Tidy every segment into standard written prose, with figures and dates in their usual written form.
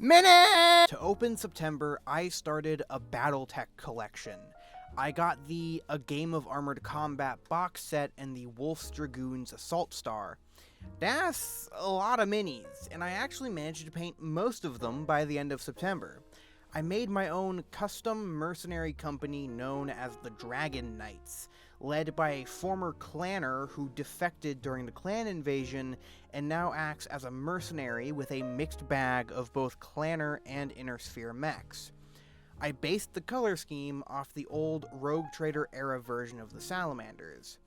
Minute! To open September, I started a Battletech collection. I got the A Game of Armored Combat box set and the Wolf's Dragoons Assault Star. That's a lot of minis, and I actually managed to paint most of them by the end of September. I made my own custom mercenary company known as the Dragon Knights, led by a former clanner who defected during the clan invasion and now acts as a mercenary with a mixed bag of both clanner and inner sphere mechs. I based the color scheme off the old Rogue Trader era version of the Salamanders.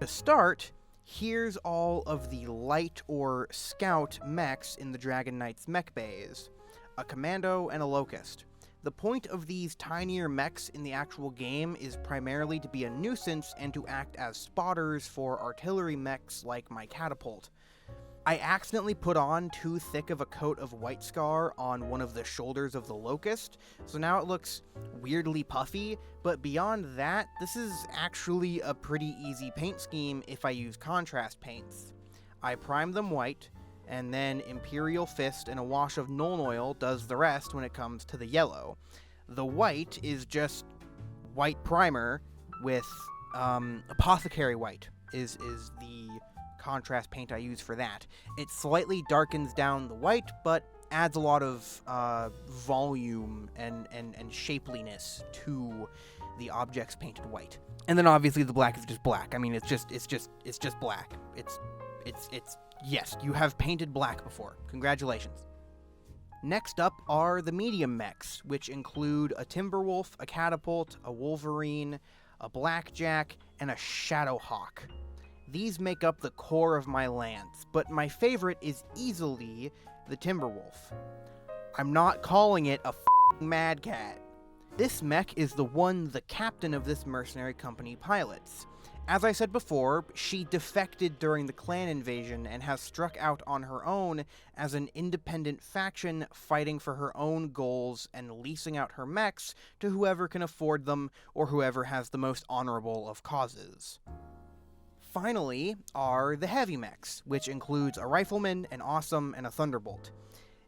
To start, here's all of the light or scout mechs in the Dragon Knights mech bays. A commando and a locust. The point of these tinier mechs in the actual game is primarily to be a nuisance and to act as spotters for artillery mechs like my catapult. I accidentally put on too thick of a coat of white scar on one of the shoulders of the locust, so now it looks weirdly puffy, but beyond that, this is actually a pretty easy paint scheme if I use contrast paints. I prime them white, and then Imperial Fist and a wash of Nuln Oil does the rest when it comes to the yellow. The white is just white primer with Apothecary White is the contrast paint I use for that. It slightly darkens down the white, but adds a lot of volume and shapeliness to the objects painted white. And then obviously the black is just black. I mean, it's just black. Yes, you have painted black before. Congratulations. Next up are the medium mechs, which include a Timberwolf, a Catapult, a Wolverine, a Blackjack, and a Shadowhawk. These make up the core of my lance, but my favorite is easily the Timberwolf. I'm not calling it a f***ing Mad Cat. This mech is the one the captain of this mercenary company pilots. As I said before, she defected during the clan invasion and has struck out on her own as an independent faction fighting for her own goals and leasing out her mechs to whoever can afford them or whoever has the most honorable of causes. Finally are the heavy mechs, which includes a rifleman, an awesome, and a thunderbolt.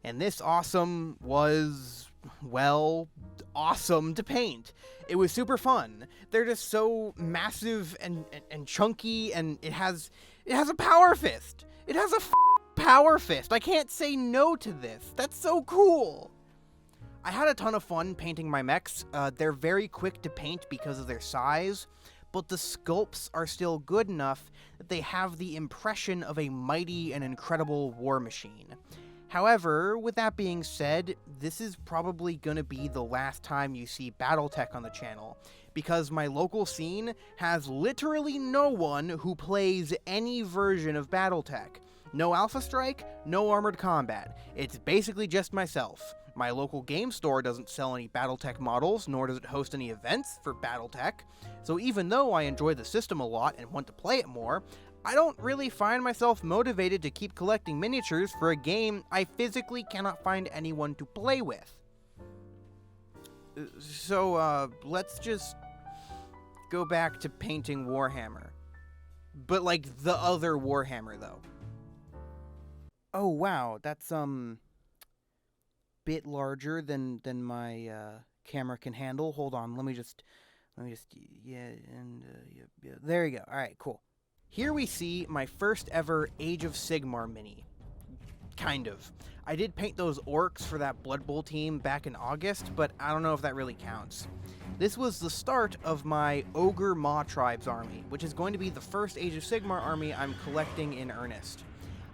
And this awesome was, well, awesome to paint. It was super fun. They're just so massive and chunky, and it has a power fist. It has a power fist. I can't say no to this. That's so cool. I had a ton of fun painting my mechs. They're very quick to paint because of their size, but the sculpts are still good enough that they have the impression of a mighty and incredible war machine. However, with that being said, this is probably gonna be the last time you see Battletech on the channel, because my local scene has literally no one who plays any version of Battletech. No Alpha Strike, no Armored Combat. It's basically just myself. My local game store doesn't sell any Battletech models, nor does it host any events for Battletech, so even though I enjoy the system a lot and want to play it more, I don't really find myself motivated to keep collecting miniatures for a game I physically cannot find anyone to play with. So, let's just go back to painting Warhammer. But, like, the other Warhammer, though. Oh, wow, that's, bit larger than my, camera can handle. Hold on, let me just, yeah, there you go. Alright, cool. Here we see my first ever Age of Sigmar mini. Kind of. I did paint those orcs for that Blood Bowl team back in August, but I don't know if that really counts. This was the start of my Ogre Maw Tribes army, which is going to be the first Age of Sigmar army I'm collecting in earnest.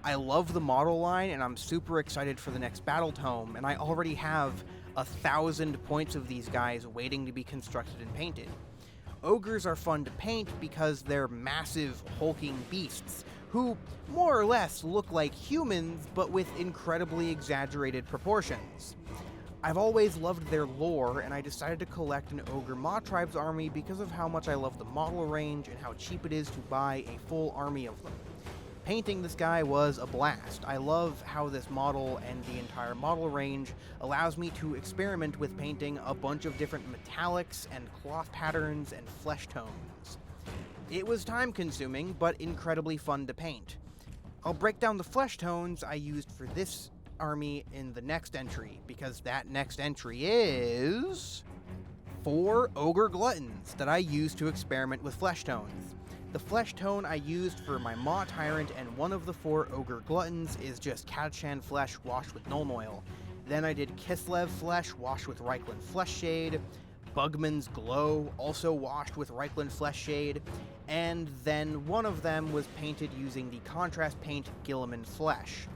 I love the model line, and I'm super excited for the next Battle Tome, and I already have 1,000 points of these guys waiting to be constructed and painted. Ogres are fun to paint because they're massive, hulking beasts, who more or less look like humans, but with incredibly exaggerated proportions. I've always loved their lore, and I decided to collect an Ogre Maw Tribes army because of how much I love the model range and how cheap it is to buy a full army of them. Painting this guy was a blast. I love how this model and the entire model range allows me to experiment with painting a bunch of different metallics and cloth patterns and flesh tones. It was time consuming, but incredibly fun to paint. I'll break down the flesh tones I used for this army in the next entry, because that next entry is 4 Ogre Gluttons that I used to experiment with flesh tones. The flesh tone I used for my Maw Tyrant and one of the 4 Ogre Gluttons is just Catachan flesh washed with Nuln Oil. Then I did Kislev flesh washed with Reikland Flesh Shade, Bugman's Glow also washed with Reikland Flesh Shade, and then one of them was painted using the contrast paint Guilliman Flesh.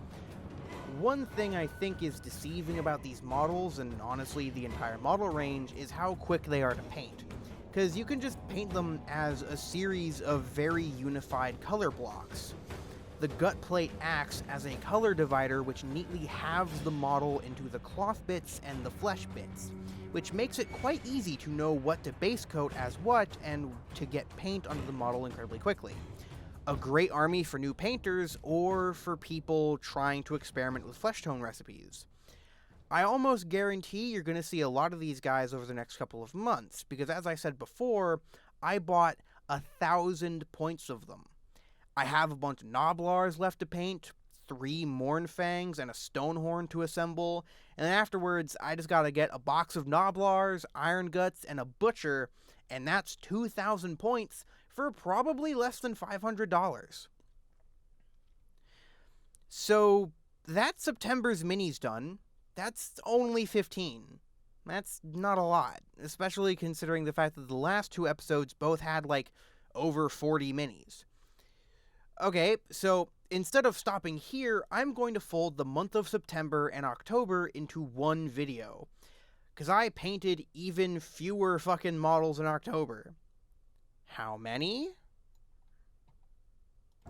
One thing I think is deceiving about these models, and honestly the entire model range, is how quick they are to paint. Because you can just paint them as a series of very unified color blocks. The gut plate acts as a color divider which neatly halves the model into the cloth bits and the flesh bits, which makes it quite easy to know what to base coat as what and to get paint onto the model incredibly quickly. A great army for new painters or for people trying to experiment with flesh tone recipes. I almost guarantee you're going to see a lot of these guys over the next couple of months, because as I said before, I bought 1,000 points of them. I have a bunch of Gnoblars left to paint, 3 Mournfangs, and a Stonehorn to assemble, and then afterwards I just gotta get a box of Gnoblars, Iron Guts, and a Butcher, and that's 2,000 points for probably less than $500. So, that's September's minis done. That's only 15. That's not a lot, especially considering the fact that the last 2 episodes both had, like, over 40 minis. Okay, so instead of stopping here, I'm going to fold the month of September and October into one video. Because I painted even fewer fucking models in October. How many?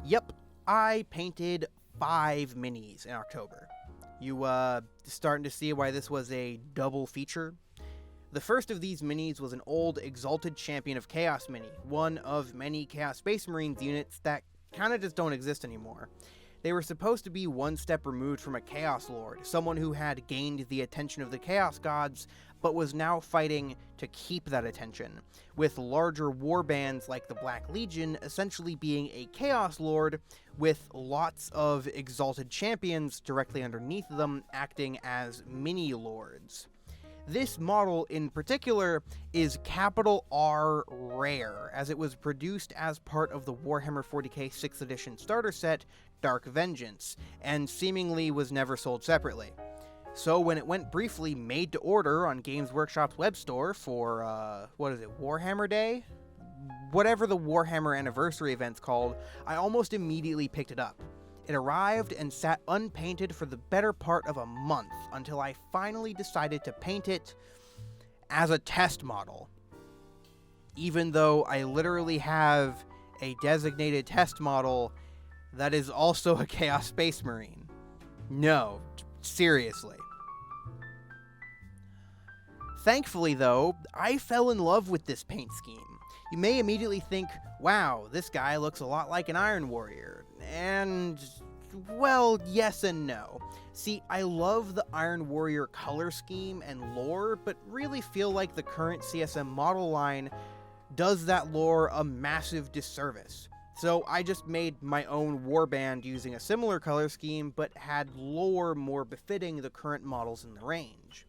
Yep, I painted 5 minis in October. You, starting to see why this was a double feature? The first of these minis was an old Exalted Champion of Chaos mini, one of many Chaos Space Marines units that kinda just don't exist anymore. They were supposed to be one step removed from a Chaos Lord, someone who had gained the attention of the Chaos Gods, but was now fighting to keep that attention, with larger warbands like the Black Legion essentially being a Chaos Lord, with lots of Exalted Champions directly underneath them acting as mini-lords. This model in particular is capital R rare, as it was produced as part of the Warhammer 40k 6th edition starter set, Dark Vengeance, and seemingly was never sold separately. So when it went briefly made to order on Games Workshop's web store for, Warhammer Day? Whatever the Warhammer anniversary event's called, I almost immediately picked it up. It arrived and sat unpainted for the better part of a month until I finally decided to paint it as a test model. Even though I literally have a designated test model that is also a Chaos Space Marine. No, seriously. Thankfully though, I fell in love with this paint scheme. You may immediately think, wow, this guy looks a lot like an Iron Warrior. And, well, yes and no. See, I love the Iron Warrior color scheme and lore, but really feel like the current CSM model line does that lore a massive disservice. So I just made my own warband using a similar color scheme, but had lore more befitting the current models in the range.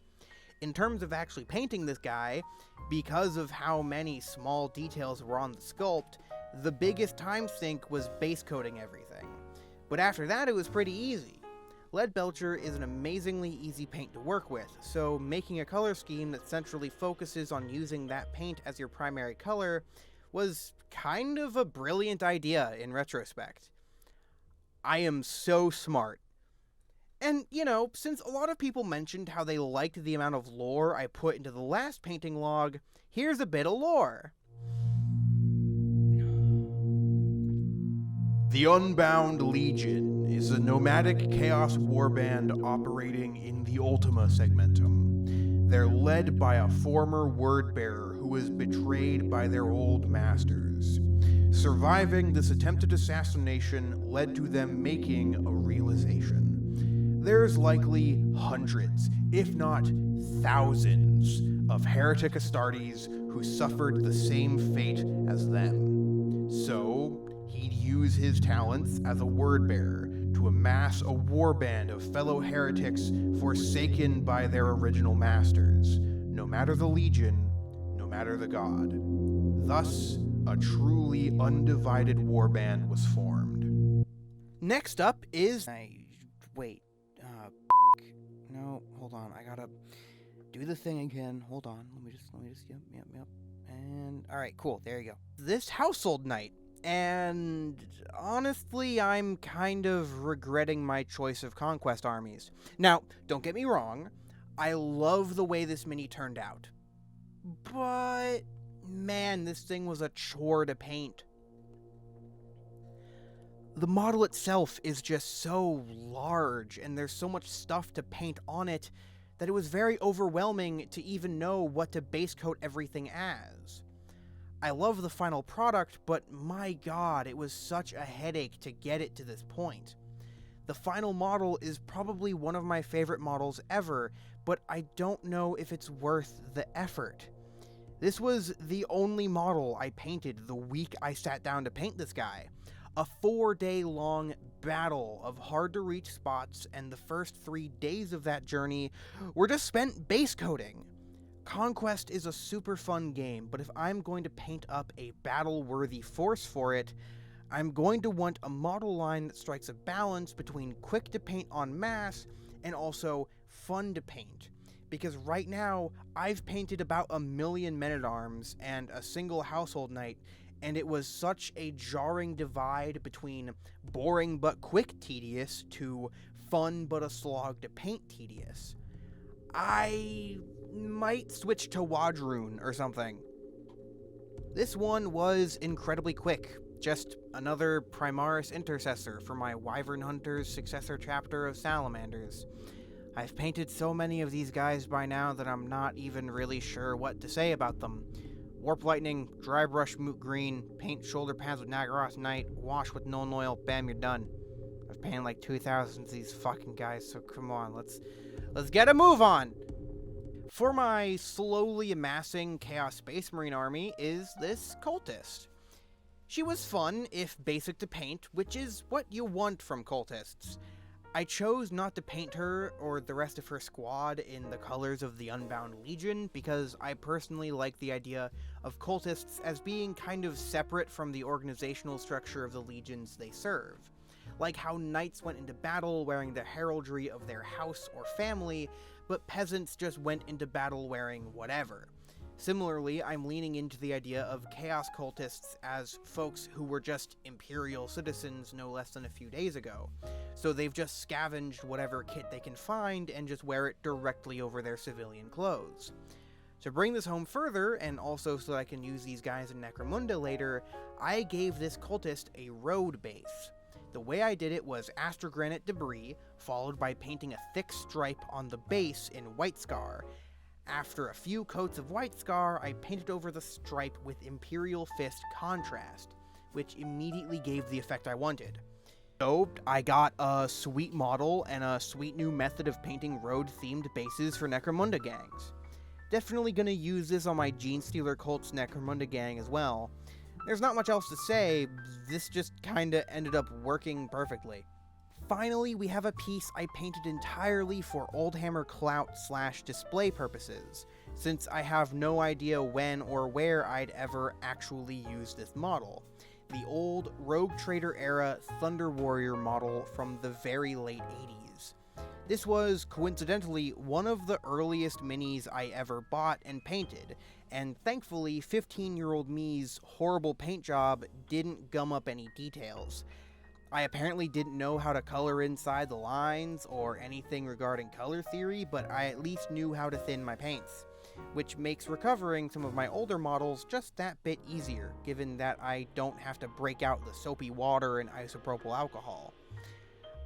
In terms of actually painting this guy, because of how many small details were on the sculpt, the biggest time sink was base coating everything. But after that it was pretty easy. Leadbelcher is an amazingly easy paint to work with, so making a color scheme that centrally focuses on using that paint as your primary color was kind of a brilliant idea in retrospect. I am so smart. And, you know, since a lot of people mentioned how they liked the amount of lore I put into the last painting log, here's a bit of lore. The Unbound Legion is a nomadic chaos warband operating in the Ultima Segmentum. They're led by a former word-bearer who was betrayed by their old masters. Surviving this attempted assassination led to them making a realization. There's likely hundreds, if not thousands, of heretic Astartes who suffered the same fate as them. So, he'd use his talents as a word-bearer to amass a warband of fellow heretics forsaken by their original masters, no matter the legion, no matter the god. Thus, a truly undivided warband was formed. Next up is... Wait. No, hold on. I gotta do the thing again. Hold on. Let me just, yep. And, alright, cool. There you go. This Household Knight. And honestly, I'm kind of regretting my choice of conquest armies. Now, don't get me wrong, I love the way this mini turned out. But, man, this thing was a chore to paint. The model itself is just so large, and there's so much stuff to paint on it, that it was very overwhelming to even know what to base coat everything as. I love the final product, but my god, it was such a headache to get it to this point. The final model is probably one of my favorite models ever, but I don't know if it's worth the effort. This was the only model I painted the week I sat down to paint this guy. A 4-day-long battle of hard-to-reach spots, and the first 3 days of that journey were just spent base coating. Conquest is a super fun game, but if I'm going to paint up a battle-worthy force for it, I'm going to want a model line that strikes a balance between quick to paint en masse and also fun to paint. Because right now, I've painted about 1 million men-at-arms and a single Household Knight, and it was such a jarring divide between boring but quick tedious to fun but a slog to paint tedious. I might switch to Wadrune or something. This one was incredibly quick, just another Primaris Intercessor for my Wyvern Hunter's successor chapter of Salamanders. I've painted so many of these guys by now that I'm not even really sure what to say about them. Warp Lightning, Dry Brush Moot Green, paint shoulder pads with Nagaroth Knight, wash with Nuln Oil, bam, you're done. I've painted like 2,000 of these fucking guys, so come on, let's get a move on! For my slowly amassing Chaos Space Marine army is this Cultist. She was fun, if basic to paint, which is what you want from Cultists. I chose not to paint her or the rest of her squad in the colors of the Unbound Legion because I personally like the idea of Cultists as being kind of separate from the organizational structure of the legions they serve. Like how knights went into battle wearing the heraldry of their house or family, but peasants just went into battle wearing whatever. Similarly, I'm leaning into the idea of Chaos Cultists as folks who were just Imperial citizens no less than a few days ago. So they've just scavenged whatever kit they can find and just wear it directly over their civilian clothes. To bring this home further, and also so that I can use these guys in Necromunda later, I gave this cultist a road base. The way I did it was Astrogranite debris, followed by painting a thick stripe on the base in White Scar. After a few coats of White Scar, I painted over the stripe with Imperial Fist Contrast, which immediately gave the effect I wanted. So, I got a sweet model and a sweet new method of painting road-themed bases for Necromunda gangs. Definitely gonna use this on my Genestealer Cult's Necromunda gang as well. There's not much else to say, this just kinda ended up working perfectly. Finally, we have a piece I painted entirely for Oldhammer clout / display purposes, since I have no idea when or where I'd ever actually use this model. The old Rogue Trader era Thunder Warrior model from the very late 80s. This was, coincidentally, one of the earliest minis I ever bought and painted, and thankfully 15-year-old me's horrible paint job didn't gum up any details. I apparently didn't know how to color inside the lines or anything regarding color theory, but I at least knew how to thin my paints, which makes recovering some of my older models just that bit easier, given that I don't have to break out the soapy water and isopropyl alcohol.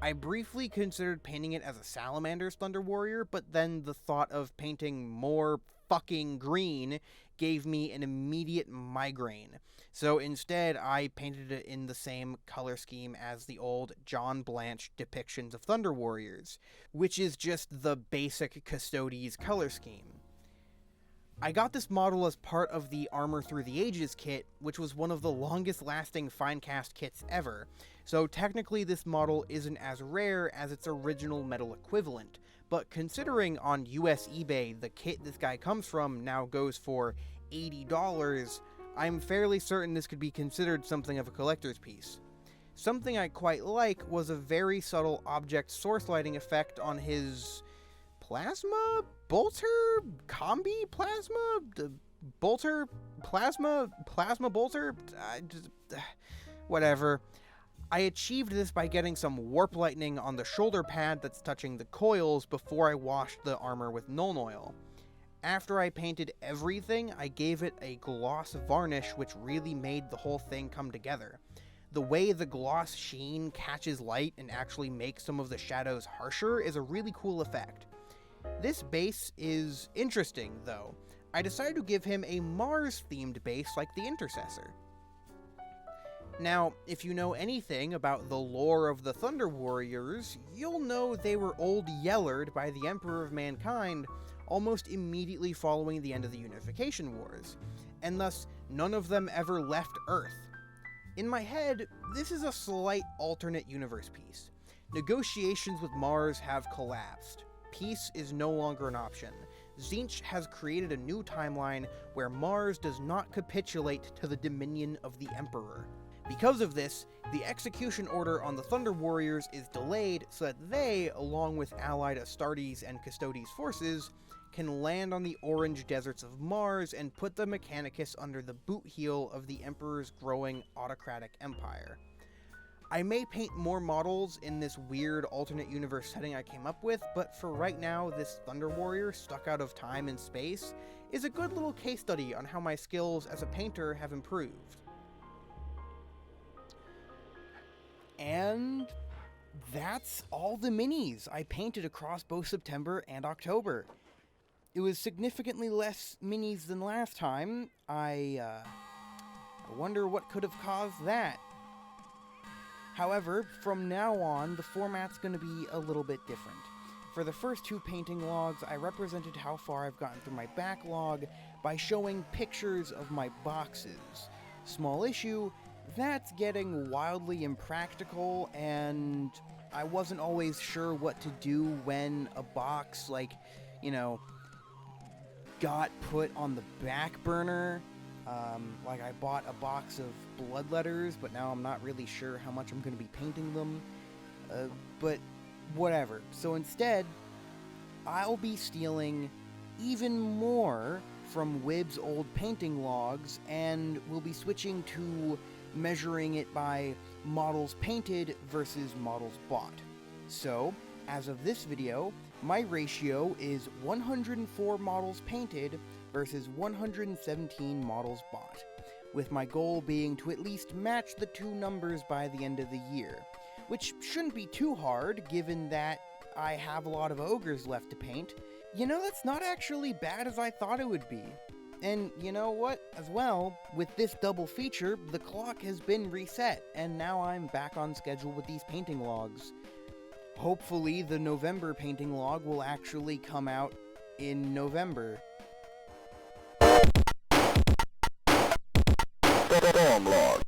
I briefly considered painting it as a Salamander's Thunder Warrior, but then the thought of painting more fucking green gave me an immediate migraine. So instead, I painted it in the same color scheme as the old John Blanche depictions of Thunder Warriors, which is just the basic Custodes color scheme. I got this model as part of the Armor Through the Ages kit, which was one of the longest lasting Finecast kits ever, so technically this model isn't as rare as its original metal equivalent, but considering on US eBay the kit this guy comes from now goes for $80, I'm fairly certain this could be considered something of a collector's piece. Something I quite like was a very subtle object source lighting effect on his plasma bolter combi plasma bolter plasma bolter whatever. I achieved this by getting some warp lightning on the shoulder pad that's touching the coils before I washed the armor with Nuln Oil. After I painted everything, I gave it a gloss varnish, which really made the whole thing come together. The way the gloss sheen catches light and actually makes some of the shadows harsher is a really cool effect. This base is interesting, though. I decided to give him a Mars-themed base like the Intercessor. Now, if you know anything about the lore of the Thunder Warriors, you'll know they were old Yellered by the Emperor of Mankind almost immediately following the end of the Unification Wars, and thus none of them ever left Earth. In my head, this is a slight alternate universe piece. Negotiations with Mars have collapsed. Peace is no longer an option. Tzeentch has created a new timeline where Mars does not capitulate to the dominion of the Emperor. Because of this, the execution order on the Thunder Warriors is delayed so that they, along with allied Astartes and Custodes forces, can land on the orange deserts of Mars and put the Mechanicus under the boot heel of the Emperor's growing autocratic empire. I may paint more models in this weird alternate universe setting I came up with, but for right now, this Thunder Warrior stuck out of time and space is a good little case study on how my skills as a painter have improved. And that's all the minis I painted across both September and October. It was significantly less minis than last time. I wonder what could have caused that. However, from now on, the format's going to be a little bit different. For the first two painting logs, I represented how far I've gotten through my backlog by showing pictures of my boxes. Small issue, that's getting wildly impractical, and I wasn't always sure what to do when a box, got put on the back burner. I bought a box of bloodletters, but now I'm not really sure how much I'm going to be painting them. But whatever. So instead, I'll be stealing even more from Wib's old painting logs, and we'll be switching to measuring it by models painted versus models bought. So, as of this video, my ratio is 104 models painted versus 117 models bought, with my goal being to at least match the two numbers by the end of the year, which shouldn't be too hard given that I have a lot of ogres left to paint. That's not actually bad as I thought it would be. And you know what, as well, with this double feature, the clock has been reset, and now I'm back on schedule with these painting logs. Hopefully the November painting log will actually come out in November. Storm log.